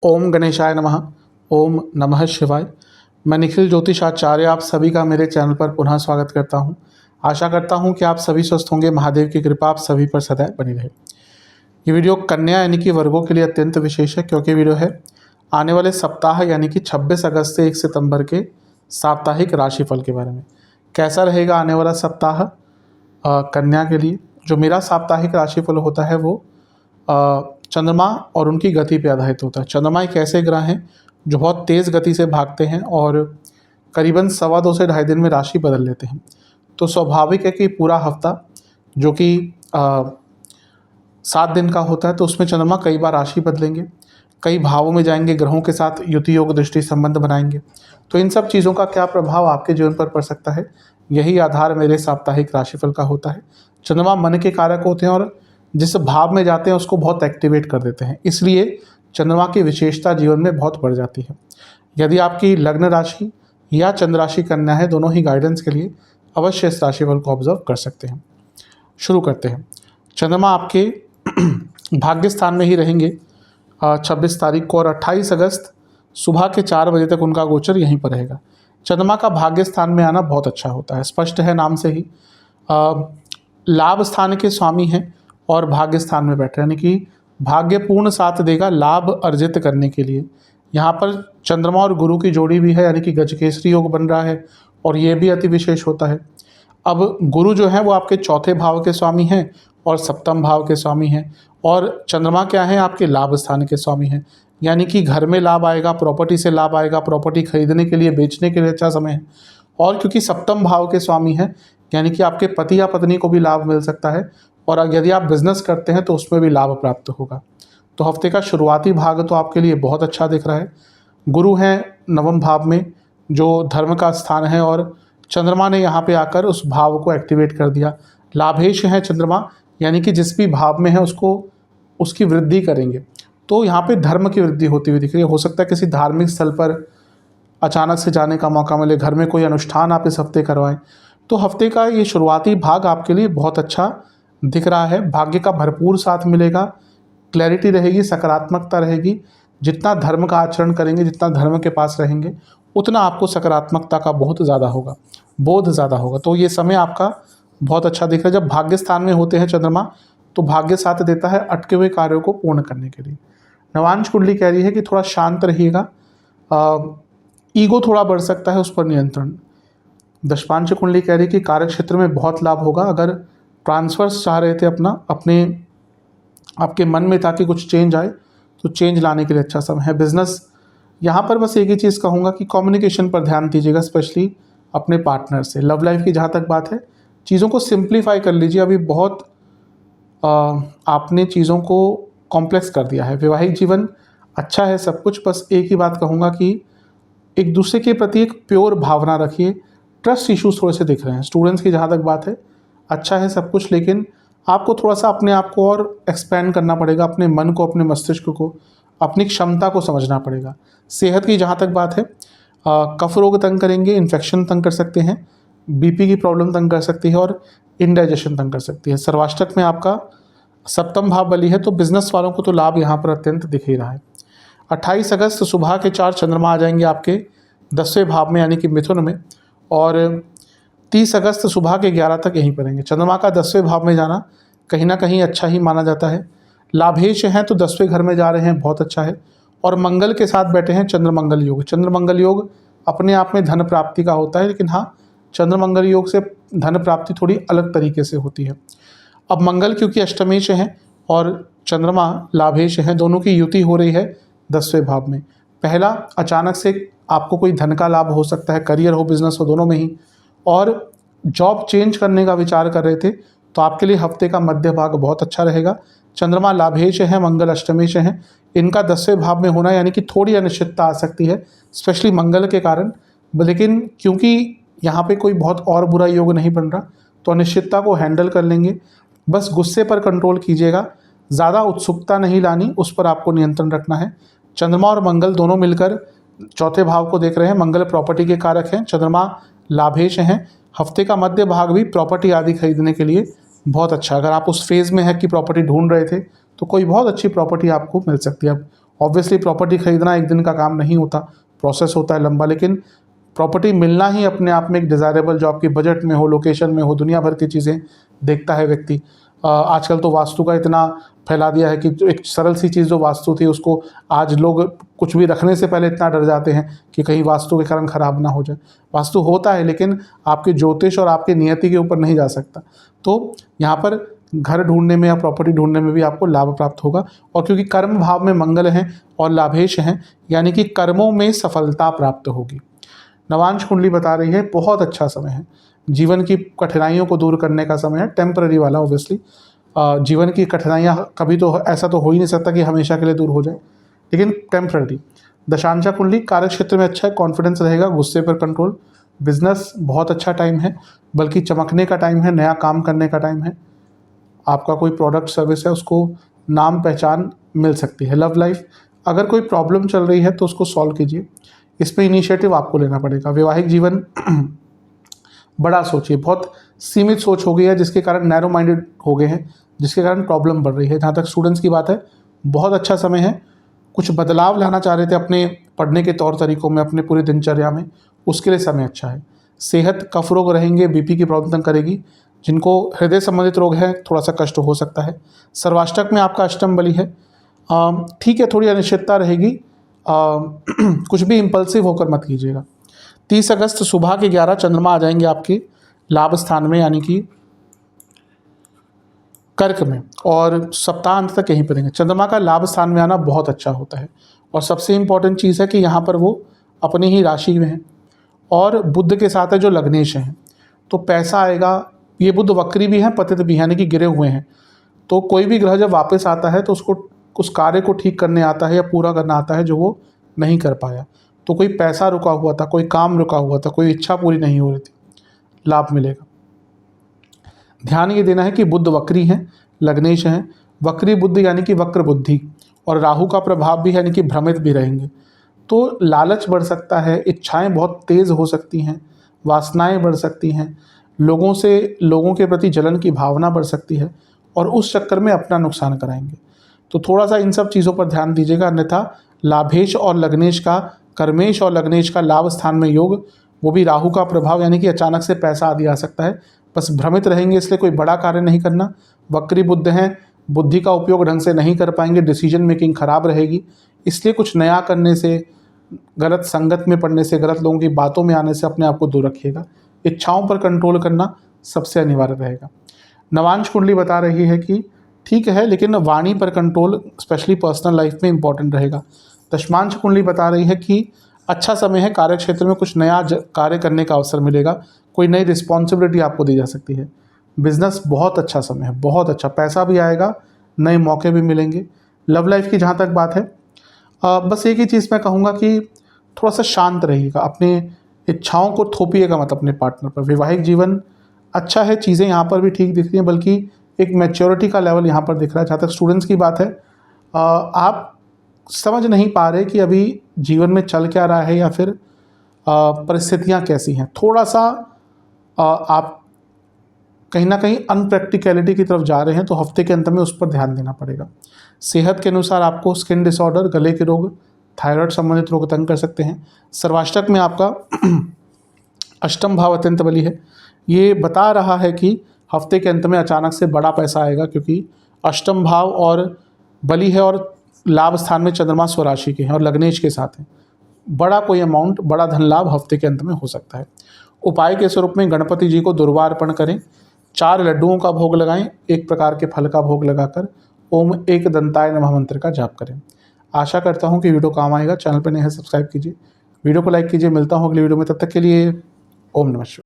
ओम गणेशाय नमः। ओम नमः शिवाय। मैं निखिल ज्योतिषाचार्य आप सभी का मेरे चैनल पर पुनः स्वागत करता हूं। आशा करता हूं कि आप सभी स्वस्थ होंगे। महादेव की कृपा आप सभी पर सदैव बनी रहे। ये वीडियो कन्या यानी कि वर्गों के लिए अत्यंत विशेष है, क्योंकि वीडियो है आने वाले सप्ताह यानी कि 26 अगस्त से 1 सितंबर के साप्ताहिक राशिफल के बारे में। कैसा रहेगा आने वाला सप्ताह कन्या के लिए। जो मेरा साप्ताहिक राशिफल होता है वो चंद्रमा और उनकी गति पे आधारित होता है। चंद्रमा एक ऐसे ग्रह हैं जो बहुत तेज़ गति से भागते हैं और करीबन 2.25 से 2.5 दिन में राशि बदल लेते हैं। तो स्वाभाविक है कि पूरा हफ्ता जो कि 7 दिन का होता है, तो उसमें चंद्रमा कई बार राशि बदलेंगे, कई भावों में जाएंगे, ग्रहों के साथ युति योग दृष्टि संबंध बनाएंगे। तो इन सब चीज़ों का क्या प्रभाव आपके जीवन पर पड़ सकता है, यही आधार मेरे साप्ताहिक राशिफल का होता है। चंद्रमा मन के कारक होते हैं और जिस भाव में जाते हैं उसको बहुत एक्टिवेट कर देते हैं, इसलिए चंद्रमा की विशेषता जीवन में बहुत बढ़ जाती है। यदि आपकी लग्न राशि या चंद्र राशि कन्या है, दोनों ही गाइडेंस के लिए अवश्य इस राशिफल को ऑब्जर्व कर सकते हैं। शुरू करते हैं। चंद्रमा आपके भाग्य स्थान में ही रहेंगे 26 तारीख को, और 28 अगस्त सुबह के 4 बजे तक उनका गोचर यहीं पर रहेगा। चंद्रमा का भाग्य स्थान में आना बहुत अच्छा होता है, स्पष्ट है नाम से ही। लाभ स्थान के स्वामी हैं और भाग्य स्थान में बैठे, यानी कि भाग्यपूर्ण साथ देगा लाभ अर्जित करने के लिए। यहाँ पर चंद्रमा और गुरु की जोड़ी भी है, यानी कि गजकेसरी योग बन रहा है, और ये भी अति विशेष होता है। अब गुरु जो है वो आपके चौथे भाव के स्वामी हैं और सप्तम भाव के स्वामी हैं, और चंद्रमा क्या है, आपके लाभ स्थान के स्वामी हैं, यानी कि घर में लाभ आएगा, प्रॉपर्टी से लाभ आएगा, प्रॉपर्टी खरीदने के लिए, बेचने के लिए अच्छा समय है। और क्योंकि सप्तम भाव के स्वामी हैं, यानी कि आपके पति या पत्नी को भी लाभ मिल सकता है, और यदि आप बिजनेस करते हैं तो उसमें भी लाभ प्राप्त होगा। तो हफ्ते का शुरुआती भाग तो आपके लिए बहुत अच्छा दिख रहा है। गुरु हैं नवम भाव में जो धर्म का स्थान है, और चंद्रमा ने यहाँ पे आकर उस भाव को एक्टिवेट कर दिया। लाभेश है चंद्रमा, यानी कि जिस भी भाव में है उसको उसकी वृद्धि करेंगे। तो यहाँ पे धर्म की वृद्धि होती हुई दिख रही है। हो सकता है किसी धार्मिक स्थल पर अचानक से जाने का मौका मिले, घर में कोई अनुष्ठान आप इस हफ्ते करवाएं। तो हफ्ते का ये शुरुआती भाग आपके लिए बहुत अच्छा दिख रहा है। भाग्य का भरपूर साथ मिलेगा, क्लैरिटी रहेगी, सकारात्मकता रहेगी। जितना धर्म का आचरण करेंगे, जितना धर्म के पास रहेंगे, उतना आपको सकारात्मकता का बहुत ज़्यादा होगा, बोध ज़्यादा होगा। तो ये समय आपका बहुत अच्छा दिख रहा है। जब भाग्य स्थान में होते हैं चंद्रमा, तो भाग्य साथ देता है अटके हुए कार्यों को पूर्ण करने के लिए। नवांश कुंडली कह रही है कि थोड़ा शांत रहिएगा, ईगो थोड़ा बढ़ सकता है, उस पर नियंत्रण। दशपांच कुंडली कह रही है कि कार्य क्षेत्र में बहुत लाभ होगा। अगर ट्रांसफर्स चाह रहे थे अपने आपके मन में था कि कुछ चेंज आए, तो चेंज लाने के लिए अच्छा समय है। बिजनेस, यहाँ पर बस एक ही चीज़ कहूँगा कि कम्युनिकेशन पर ध्यान दीजिएगा, स्पेशली अपने पार्टनर से। लव लाइफ की जहाँ तक बात है, चीज़ों को सिंप्लीफाई कर लीजिए। अभी बहुत आपने चीज़ों को कॉम्प्लेक्स कर दिया है। वैवाहिक जीवन अच्छा है सब कुछ, बस एक ही बात कहूँगा कि एक दूसरे के प्रति एक प्योर भावना रखिए। ट्रस्ट इश्यूज थोड़े से दिख रहे हैं। स्टूडेंट्स की जहाँ तक बात है, अच्छा है सब कुछ, लेकिन आपको थोड़ा सा अपने आप को और एक्सपेंड करना पड़ेगा, अपने मन को, अपने मस्तिष्क को, अपनी क्षमता को समझना पड़ेगा। सेहत की जहाँ तक बात है, कफ रोग तंग करेंगे, इन्फेक्शन तंग कर सकते हैं, बीपी की प्रॉब्लम तंग कर सकती है, और इंडाइजेशन तंग कर सकती है। सर्वाष्टक में आपका सप्तम भाव बली है, तो बिजनेस वालों को तो लाभ यहाँ पर अत्यंत दिख ही रहा है। 28 अगस्त सुबह के 4 चंद्रमा आ जाएंगे आपके 10वें भाव में, यानी कि मिथुन में, और 30 अगस्त सुबह के 11 तक यहीं पर रहेंगे। चंद्रमा का 10वें भाव में जाना कहीं ना कहीं अच्छा ही माना जाता है। लाभेश हैं तो 10वें घर में जा रहे हैं, बहुत अच्छा है। और मंगल के साथ बैठे हैं चंद्र मंगल योग। चंद्र मंगल योग अपने आप में धन प्राप्ति का होता है, लेकिन हाँ, चंद्र मंगल योग से धन प्राप्ति थोड़ी अलग तरीके से होती है। अब मंगल क्योंकि अष्टमेश हैं और चंद्रमा लाभेश हैं, दोनों की युति हो रही है 10वें भाव में। पहला, अचानक से आपको कोई धन का लाभ हो सकता है, करियर हो, बिजनेस हो, दोनों में ही। और जॉब चेंज करने का विचार कर रहे थे, तो आपके लिए हफ्ते का मध्य भाग बहुत अच्छा रहेगा। चंद्रमा लाभेश हैं, मंगल अष्टमेश हैं, इनका 10वें भाव में होना, यानी कि थोड़ी अनिश्चितता आ सकती है, स्पेशली मंगल के कारण। लेकिन क्योंकि यहाँ पे कोई बहुत और बुरा योग नहीं बन रहा, तो अनिश्चितता को हैंडल कर लेंगे। बस गुस्से पर कंट्रोल कीजिएगा, ज़्यादा उत्सुकता नहीं लानी, उस पर आपको नियंत्रण रखना है। चंद्रमा और मंगल दोनों मिलकर चौथे भाव को देख रहे हैं। मंगल प्रॉपर्टी के कारक हैं, चंद्रमा लाभेश हैं। हफ्ते का मध्य भाग भी प्रॉपर्टी आदि खरीदने के लिए बहुत अच्छा। अगर आप उस फेज़ में है कि प्रॉपर्टी ढूंढ रहे थे, तो कोई बहुत अच्छी प्रॉपर्टी आपको मिल सकती है। अब ऑब्वियसली प्रॉपर्टी खरीदना एक दिन का काम नहीं होता, प्रोसेस होता है लंबा, लेकिन प्रॉपर्टी मिलना ही अपने आप में एक डिज़ायरेबल, जो आपकी बजट में हो, लोकेशन में हो, दुनिया भर की चीज़ें देखता है व्यक्ति। आजकल तो वास्तु का इतना फैला दिया है कि जो एक सरल सी चीज़ जो वास्तु थी, उसको आज लोग कुछ भी रखने से पहले इतना डर जाते हैं कि कहीं वास्तु के कारण ख़राब ना हो जाए। वास्तु होता है, लेकिन आपके ज्योतिष और आपकी नियति के ऊपर नहीं जा सकता। तो यहाँ पर घर ढूंढने में या प्रॉपर्टी ढूंढने में भी आपको लाभ प्राप्त होगा। और क्योंकि कर्म भाव में मंगल हैं और लाभेश हैं, यानी कि कर्मों में सफलता प्राप्त होगी। नवांश कुंडली बता रही है बहुत अच्छा समय है, जीवन की कठिनाइयों को दूर करने का समय है, टेम्पररी वाला ऑब्वियसली। जीवन की कठिनाइयाँ कभी तो ऐसा तो हो ही नहीं सकता कि हमेशा के लिए दूर हो जाए, लेकिन टेम्पररी। दशांशा कुंडली कार्य क्षेत्र में अच्छा है, कॉन्फिडेंस रहेगा, गुस्से पर कंट्रोल। बिजनेस बहुत अच्छा टाइम है, बल्कि चमकने का टाइम है, नया काम करने का टाइम है। आपका कोई प्रोडक्ट सर्विस है, उसको नाम पहचान मिल सकती है। लव लाइफ, अगर कोई प्रॉब्लम चल रही है तो उसको सॉल्व कीजिए, इसमें इनिशिएटिव आपको लेना पड़ेगा। वैवाहिक जीवन बड़ा सोचिए, बहुत सीमित सोच हो गई है, जिसके कारण नैरो माइंडेड हो गए हैं, जिसके कारण प्रॉब्लम बढ़ रही है। जहाँ तक स्टूडेंट्स की बात है, बहुत अच्छा समय है। कुछ बदलाव लाना चाह रहे थे अपने पढ़ने के तौर तरीकों में, अपने पूरी दिनचर्या में, उसके लिए समय अच्छा है। सेहत, कफ रोग रहेंगे, बीपी की प्रॉब्लम करेगी। जिनको हृदय संबंधित रोग है, थोड़ा सा कष्ट हो सकता है। सर्वाष्टक में आपका अष्टम बली है, ठीक है, थोड़ी अनिश्चितता रहेगी। कुछ भी इम्पल्सिव होकर मत कीजिएगा। 30 अगस्त सुबह के 11 चंद्रमा आ जाएंगे आपके लाभ स्थान में, यानी कि कर्क में, और सप्ताह अंत तक यहीं पर रहेंगे। चंद्रमा का लाभ स्थान में आना बहुत अच्छा होता है, और सबसे इम्पॉर्टेंट चीज़ है कि यहाँ पर वो अपनी ही राशि में है और बुध के साथ है जो लग्नेश हैं, तो पैसा आएगा। ये बुध वक्री भी हैं, पतित भी हैं, यानी कि गिरे हुए हैं। तो कोई भी ग्रह जब वापस आता है तो उसको उस कार्य को ठीक करने आता है या पूरा करना आता है जो वो नहीं कर पाया। तो कोई पैसा रुका हुआ था, कोई काम रुका हुआ था, कोई इच्छा पूरी नहीं हो रही थी, लाभ मिलेगा। ध्यान ये देना है कि बुध वक्री हैं, लग्नेश हैं। वक्री बुद्ध यानी कि वक्र बुद्धि, और राहु का प्रभाव भी है, यानी कि भ्रमित भी रहेंगे। तो लालच बढ़ सकता है, इच्छाएं बहुत तेज़ हो सकती हैं, वासनाएं बढ़ सकती हैं, लोगों के प्रति जलन की भावना बढ़ सकती है, और उस चक्कर में अपना नुकसान कराएंगे। तो थोड़ा सा इन सब चीज़ों पर ध्यान दीजिएगा, अन्यथा लाभेश और लग्नेश का, कर्मेश और लग्नेश का लाभ स्थान में योग, वो भी राहु का प्रभाव, यानी कि अचानक से पैसा आदि आ सकता है। बस भ्रमित रहेंगे, इसलिए कोई बड़ा कार्य नहीं करना। वक्री बुद्ध हैं, बुद्धि का उपयोग ढंग से नहीं कर पाएंगे, डिसीजन मेकिंग खराब रहेगी, इसलिए कुछ नया करने से, गलत संगत में पड़ने से, गलत लोगों की बातों में आने से अपने आप को दूर रखिएगा। इच्छाओं पर कंट्रोल करना सबसे अनिवार्य रहेगा। नवांश कुंडली बता रही है कि ठीक है, लेकिन वाणी पर कंट्रोल, स्पेशली पर्सनल लाइफ में इंपॉर्टेंट रहेगा। दशमांश कुंडली बता रही है कि अच्छा समय है, कार्य क्षेत्र में कुछ नया कार्य करने का अवसर मिलेगा, कोई नई रिस्पॉन्सिबिलिटी आपको दी जा सकती है। बिजनेस बहुत अच्छा समय है, बहुत अच्छा, पैसा भी आएगा, नए मौके भी मिलेंगे। लव लाइफ की जहाँ तक बात है, बस एक ही चीज़ मैं कहूँगा कि थोड़ा सा शांत रहिएगा, अपनी इच्छाओं को थोपिएगा मत अपने पार्टनर पर। वैवाहिक जीवन अच्छा है, चीज़ें यहाँ पर भी ठीक दिख रही हैं, बल्कि एक मैच्योरिटी का लेवल यहाँ पर दिख रहा है। जहाँ तक स्टूडेंट्स की बात है, आप समझ नहीं पा रहे कि अभी जीवन में चल क्या रहा है, या फिर परिस्थितियाँ कैसी हैं। थोड़ा सा आप कहीं ना कहीं अनप्रैक्टिकलिटी की तरफ जा रहे हैं, तो हफ्ते के अंत में उस पर ध्यान देना पड़ेगा। सेहत के अनुसार आपको स्किन डिसऑर्डर, गले के रोग, थायराइड संबंधित रोग तंग कर सकते हैं। सर्वाष्टक में आपका अष्टम भाव अत्यंत बली है, ये बता रहा है कि हफ्ते के अंत में अचानक से बड़ा पैसा आएगा, क्योंकि अष्टम भाव और बली है, और लाभ स्थान में चंद्रमा स्वराशि के हैं और लग्नेश के साथ हैं। बड़ा कोई अमाउंट, बड़ा धन लाभ हफ्ते के अंत में हो सकता है। उपाय के स्वरूप में गणपति जी को दुर्वा अर्पण करें, 4 लड्डुओं का भोग लगाएं, 1 प्रकार के फल का भोग लगाकर ओम एक दंताय नमः मंत्र का जाप करें। आशा करता हूं कि वीडियो काम आएगा। चैनल पर नए हैं, सब्सक्राइब कीजिए, वीडियो को लाइक कीजिए। मिलता हूं अगली वीडियो में, तब तक के लिए ओम नमः शिवाय।